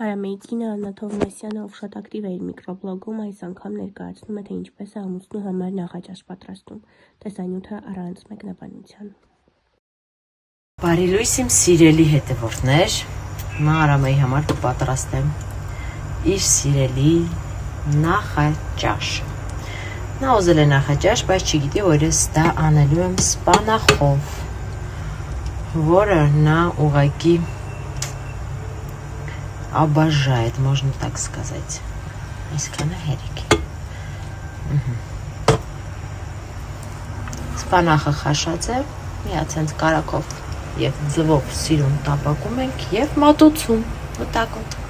Արամեի կինը Աննա Թովմասյանը, ով շատ ակտիվ է իր միկրոբլոգում, այս անգամ ներկայացնում է, թե ինչպես է ամուսնու համար նախաճաշ պատրաստում։ Տեսանյութը առանց մեկնաբանության։ Բարի լույս իմ սիրելի հետևորդներ, հիմա Արամեի համար կպատրաստեմ իր սիրելի նախաճաշը։ Նա ուզել է նախաճաշ, բայց չգիտի, որ ես դա անելու եմ սպանախով, որը նա ուղղակի обожает, можно так сказать. Այսքանը հերիք է։ Սպանախը խաշած է, միացենց կարակով և ձվով սիրուն տապակում ենք և մատուցում, вот так вот։